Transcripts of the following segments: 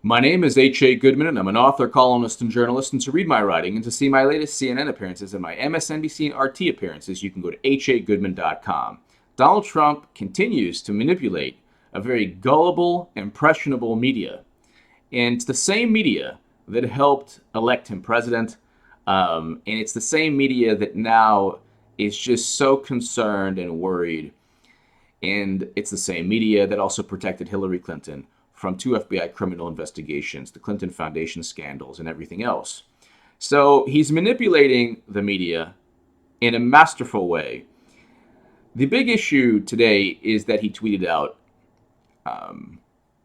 My name is H.A. Goodman, and I'm an author, columnist, and journalist. And to read my writing and to see my latest CNN appearances and my MSNBC and RT appearances, you can go to hagoodman.com. Donald Trump continues to manipulate a very gullible, impressionable media. And it's the same media that helped elect him president. And it's the same media that now is just so concerned and worried. And it's the same media that also protected Hillary Clinton from 2 FBI criminal investigations, the Clinton Foundation scandals, and everything else. So he's manipulating the media in a masterful way. The big issue today is that he tweeted out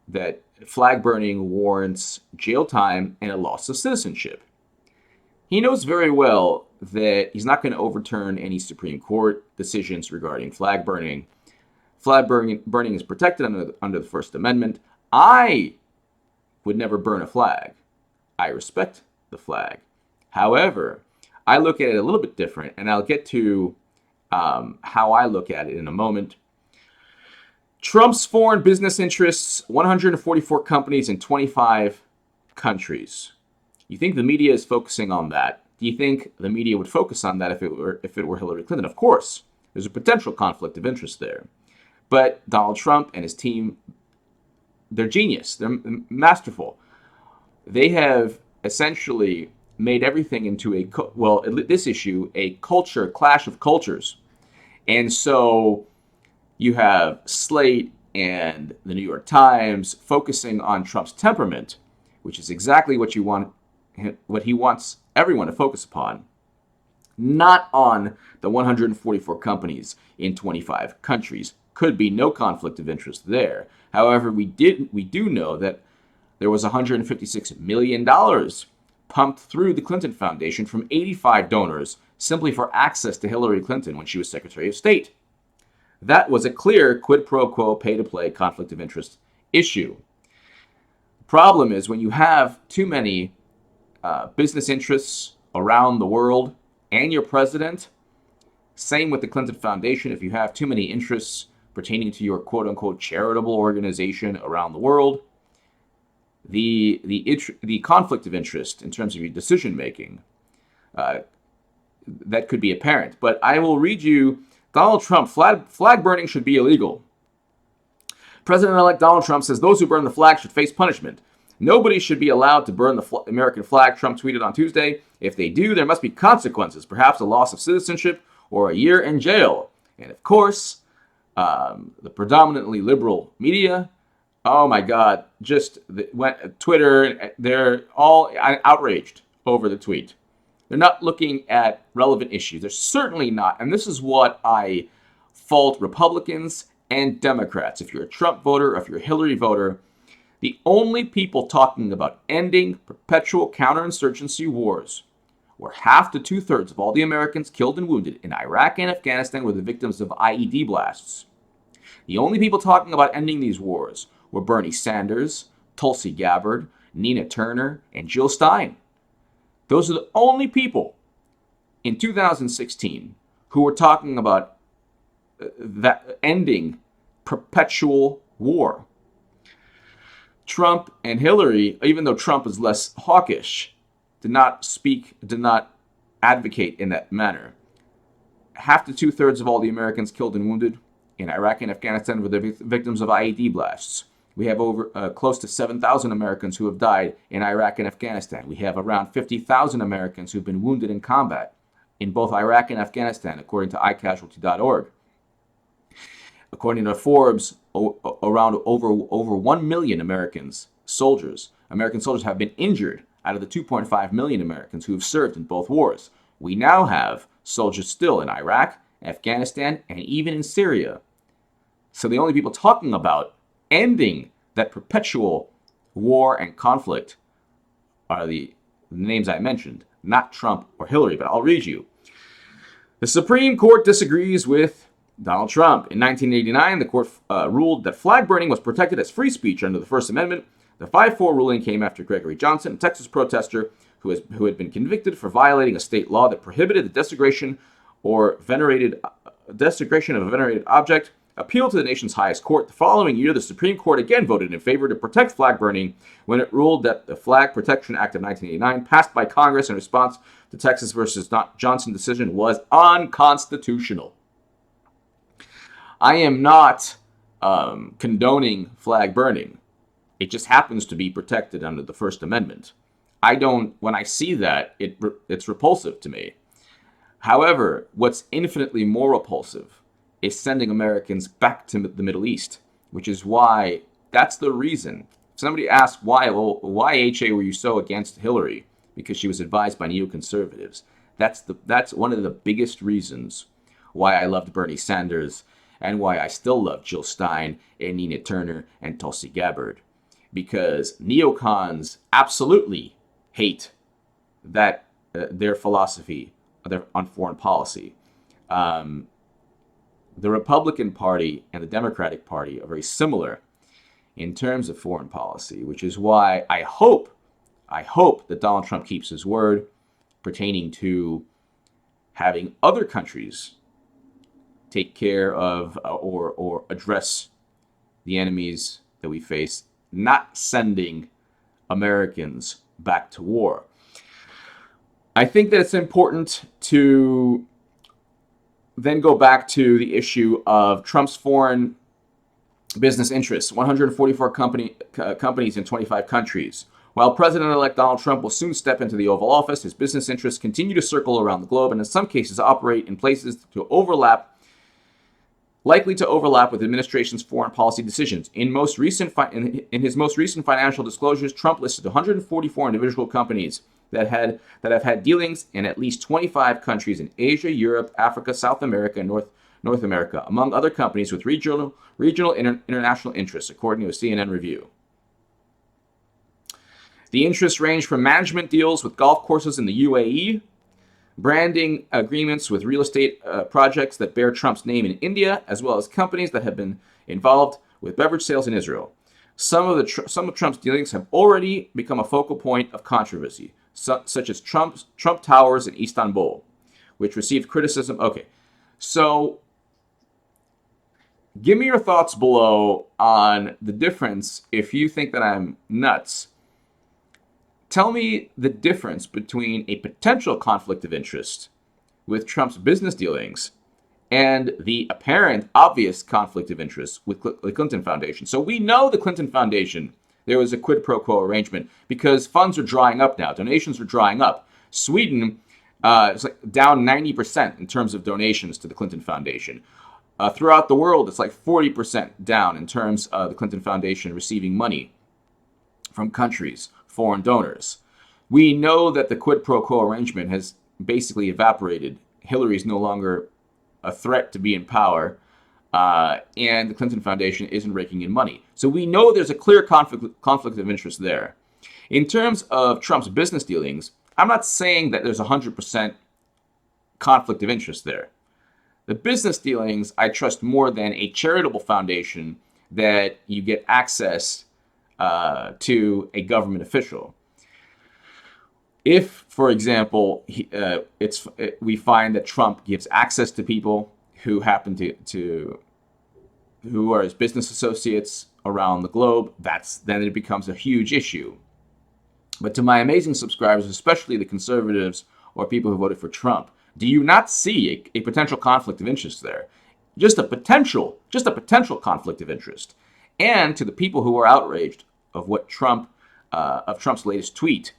that flag burning warrants jail time and a loss of citizenship. He knows very well that he's not going to overturn any Supreme Court decisions regarding flag burning. Flag burning is protected under the First Amendment. I would never burn a flag. I respect the flag. However, I look at it a little bit different, and I'll get to how I look at it in a moment. Trump's foreign business interests, 144 companies in 25 countries. You think the media is focusing on that? Do you think the media would focus on that if it were Hillary Clinton? Of course, there's a potential conflict of interest there. But Donald Trump and his team, they're genius. They're masterful. They have essentially made everything into this issue, a culture clash of cultures. And so you have Slate and the New York Times focusing on Trump's temperament, which is exactly what he wants everyone to focus upon, not on the 144 companies in 25 countries. Could be no conflict of interest there. However, we do know that there was $156 million pumped through the Clinton Foundation from 85 donors simply for access to Hillary Clinton when she was Secretary of State. That was a clear quid pro quo, pay-to-play conflict of interest issue. The problem is when you have too many business interests around the world and your president, same with the Clinton Foundation, if you have too many interests pertaining to your quote-unquote charitable organization around the world, the conflict of interest in terms of your decision-making, that could be apparent. But I will read you, Donald Trump, flag burning should be illegal. President-elect Donald Trump says those who burn the flag should face punishment. Nobody should be allowed to burn the American flag, Trump tweeted on Tuesday. If they do, there must be consequences, perhaps a loss of citizenship or a year in jail. And of course, the predominantly liberal media, oh my God, Twitter, they're all outraged over the tweet. They're not looking at relevant issues. They're certainly not. And this is what I fault Republicans and Democrats. If you're a Trump voter, or if you're a Hillary voter, the only people talking about ending perpetual counterinsurgency wars where half to two-thirds of all the Americans killed and wounded in Iraq and Afghanistan were the victims of IED blasts. The only people talking about ending these wars were Bernie Sanders, Tulsi Gabbard, Nina Turner, and Jill Stein. Those are the only people in 2016 who were talking about that ending perpetual war. Trump and Hillary, even though Trump is less hawkish, did not advocate in that manner. Half to two-thirds of all the Americans killed and wounded in Iraq and Afghanistan were the victims of IED blasts. We have over close to 7,000 Americans who have died in Iraq and Afghanistan. We have around 50,000 Americans who've been wounded in combat in both Iraq and Afghanistan, according to iCasualty.org. According to Forbes, around over 1 million American soldiers have been injured out of the 2.5 million Americans who have served in both wars. We now have soldiers still in Iraq, Afghanistan, and even in Syria. So the only people talking about ending that perpetual war and conflict are the names I mentioned, not Trump or Hillary, but I'll read you. The Supreme Court disagrees with Donald Trump. In 1989, the court ruled that flag burning was protected as free speech under the First Amendment. The 5-4 ruling came after Gregory Johnson, a Texas protester who had been convicted for violating a state law that prohibited the desecration of a venerated object appealed to the nation's highest court. The following year, the Supreme Court again voted in favor to protect flag burning when it ruled that the Flag Protection Act of 1989, passed by Congress in response to Texas versus Johnson decision, was unconstitutional. I am not condoning flag burning. It just happens to be protected under the First Amendment. When I see that, it's repulsive to me. However, what's infinitely more repulsive is sending Americans back to the Middle East, which is why, that's the reason. Somebody asked, why HA were you so against Hillary? Because she was advised by neoconservatives. That's one of the biggest reasons why I loved Bernie Sanders and why I still love Jill Stein and Nina Turner and Tulsi Gabbard. Because neocons absolutely hate that their philosophy on foreign policy. The Republican Party and the Democratic Party are very similar in terms of foreign policy, which is why I hope that Donald Trump keeps his word pertaining to having other countries take care of or address the enemies that we face, not sending Americans back to war. I think that it's important to then go back to the issue of Trump's foreign business interests. 144 companies in 25 countries. While President-elect Donald Trump will soon step into the Oval Office, his business interests continue to circle around the globe and in some cases operate in places likely to overlap with the administration's foreign policy decisions. In his most recent financial disclosures, Trump listed 144 individual companies that have had dealings in at least 25 countries in Asia, Europe, Africa, South America, and North America, among other companies with regional international interests, according to a CNN review. The interests range from management deals with golf courses in the UAE, branding agreements with real estate projects that bear Trump's name in India, as well as companies that have been involved with beverage sales in Israel. Some of Trump's dealings have already become a focal point of controversy, such as Trump Towers in Istanbul, which received criticism. Okay, so give me your thoughts below on the difference. If you think that I'm nuts, tell me the difference between a potential conflict of interest with Trump's business dealings and the apparent obvious conflict of interest with the Clinton Foundation. So we know the Clinton Foundation, there was a quid pro quo arrangement because funds are drying up now. Donations are drying up. Sweden is like down 90% in terms of donations to the Clinton Foundation. Throughout the world, it's like 40% down in terms of the Clinton Foundation receiving money from countries, foreign donors. We know that the quid pro quo arrangement has basically evaporated. Hillary's no longer a threat to be in power, and the Clinton Foundation isn't raking in money. So we know there's a clear conflict of interest there. In terms of Trump's business dealings, I'm not saying that there's 100% conflict of interest there. The business dealings, I trust more than a charitable foundation that you get access to a government official. If, for example, we find that Trump gives access to people who happen who are his business associates around the globe, then it becomes a huge issue. But to my amazing subscribers, especially the conservatives or people who voted for Trump, do you not see a potential conflict of interest there? Just a potential conflict of interest. And to the people who are outraged of what Trump's latest tweet,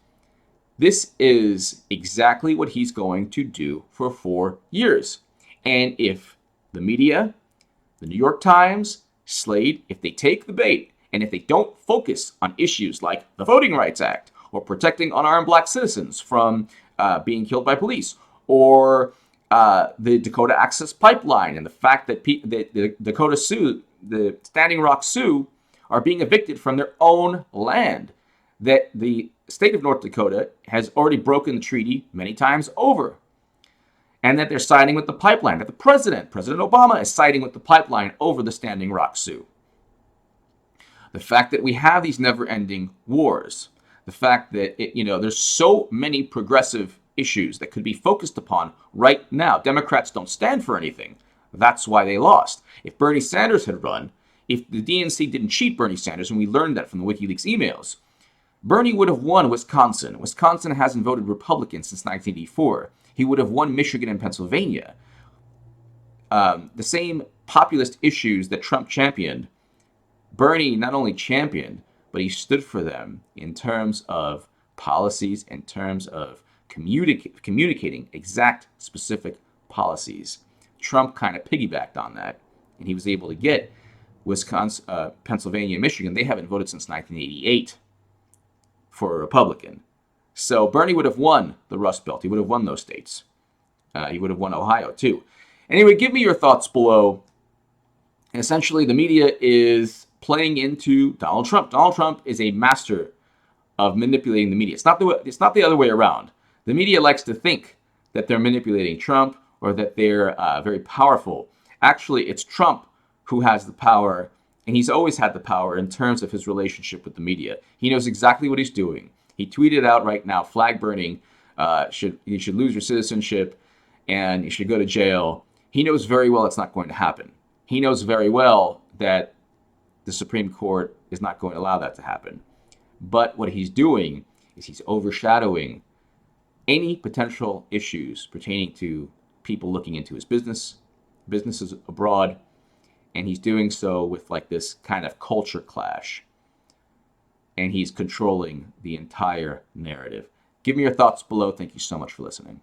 this is exactly what he's going to do for 4 years. And if the media, the New York Times, Slate, if they take the bait, and if they don't focus on issues like the Voting Rights Act, or protecting unarmed black citizens from being killed by police, or the Dakota Access Pipeline, and the fact that the Standing Rock Sioux are being evicted from their own land, that the state of North Dakota has already broken the treaty many times over, and that they're siding with the pipeline, that President Obama is siding with the pipeline over the Standing Rock Sioux. The fact that we have these never-ending wars, the fact that there's so many progressive issues that could be focused upon right now. Democrats don't stand for anything. That's why they lost. If Bernie Sanders had run, if the DNC didn't cheat Bernie Sanders, and we learned that from the WikiLeaks emails, Bernie would have won Wisconsin. Wisconsin hasn't voted Republican since 1984. He would have won Michigan and Pennsylvania. The same populist issues that Trump championed, Bernie not only championed, but he stood for them in terms of policies, in terms of communicating exact, specific policies. Trump kind of piggybacked on that, and he was able to get Wisconsin, Pennsylvania, and Michigan. They haven't voted since 1988 for a Republican. So Bernie would have won the Rust Belt. He would have won those states. He would have won Ohio, too. Anyway, give me your thoughts below. And essentially, the media is playing into Donald Trump. Donald Trump is a master of manipulating the media. It's not the other way around. The media likes to think that they're manipulating Trump or that they're very powerful. Actually, it's Trump who has the power, and he's always had the power in terms of his relationship with the media. He knows exactly what he's doing. He tweeted out right now, flag burning, you should lose your citizenship, and you should go to jail. He knows very well it's not going to happen. He knows very well that the Supreme Court is not going to allow that to happen. But what he's doing is he's overshadowing any potential issues pertaining to people looking into his businesses abroad, and he's doing so with like this kind of culture clash. And he's controlling the entire narrative. Give me your thoughts below. Thank you so much for listening.